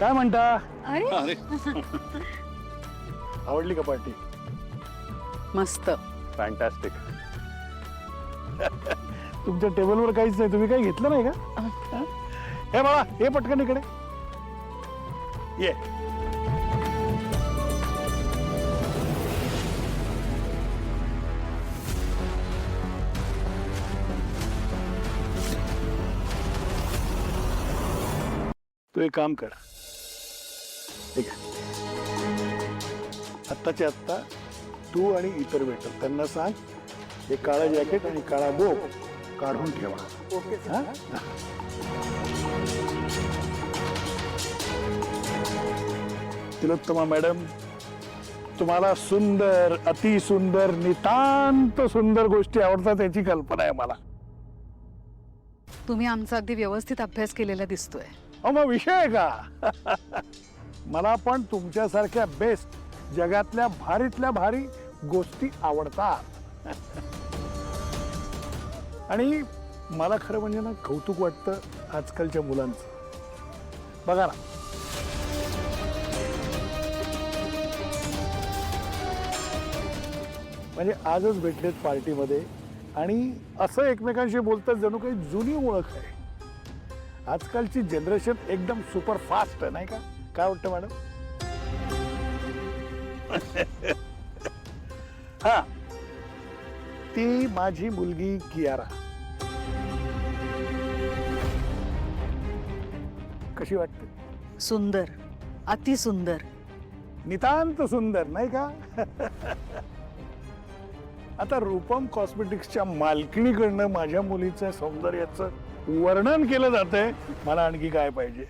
काय म्हणता? अरे आवडली का पार्टी? मस्त. फॅन्टॅस्टिक. तुमच्या टेबलवर काहीच नाही, तुम्ही काही घेतलं नाही का? हे बाळा, हे पटकन इकडे ये. तू एक काम कर, ठीक आहे, आत्ताच्या आत्ता तू आणि इतर वेटर त्यांना सांग हे काळं जॅकेट आणि काळा बो काढून ठेवा. हा? तिलोत्तमा मॅडम, तुम्हाला सुंदर, अतिसुंदर, नितांत सुंदर गोष्टी आवडतात याची कल्पना आहे मला. तुम्ही आमचा अगदी व्यवस्थित अभ्यास केलेला दिसतोय. मग विषय आहे का? मला पण तुमच्यासारख्या बेस्ट, जगातल्या भारीतल्या भारी गोष्टी आवडतात. आणि मला खरं म्हणजे ना कौतुक वाटतं आजकालच्या मुलांचं. बघा ना, म्हणजे आजच भेटलेत पार्टीमध्ये आणि असं एकमेकांशी बोलतात जणू काही जुनी ओळख आहे. आजकालची जनरेशन एकदम सुपर फास्ट आहे, नाही का? काय वाटतं मॅडम? हा, ती माझी मुलगी कियारा. कशी वाटते? सुंदर, अति सुंदर. नितांत सुंदर, नाही का? आता रूपम कॉस्मेटिक्सच्या मालकिणीकडनं माझ्या मुलीचं सौंदर्याचं वर्णन केलं जातंय. मला आणखी काय पाहिजे?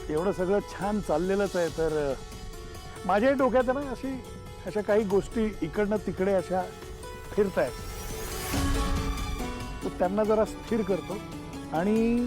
एवढं सगळं छान चाललेलंच आहे, तर माझ्या डोक्यात ना अशा काही गोष्टी इकडनं तिकडे अशा फिरतायत. त्यांना जरा स्थिर करतो आणि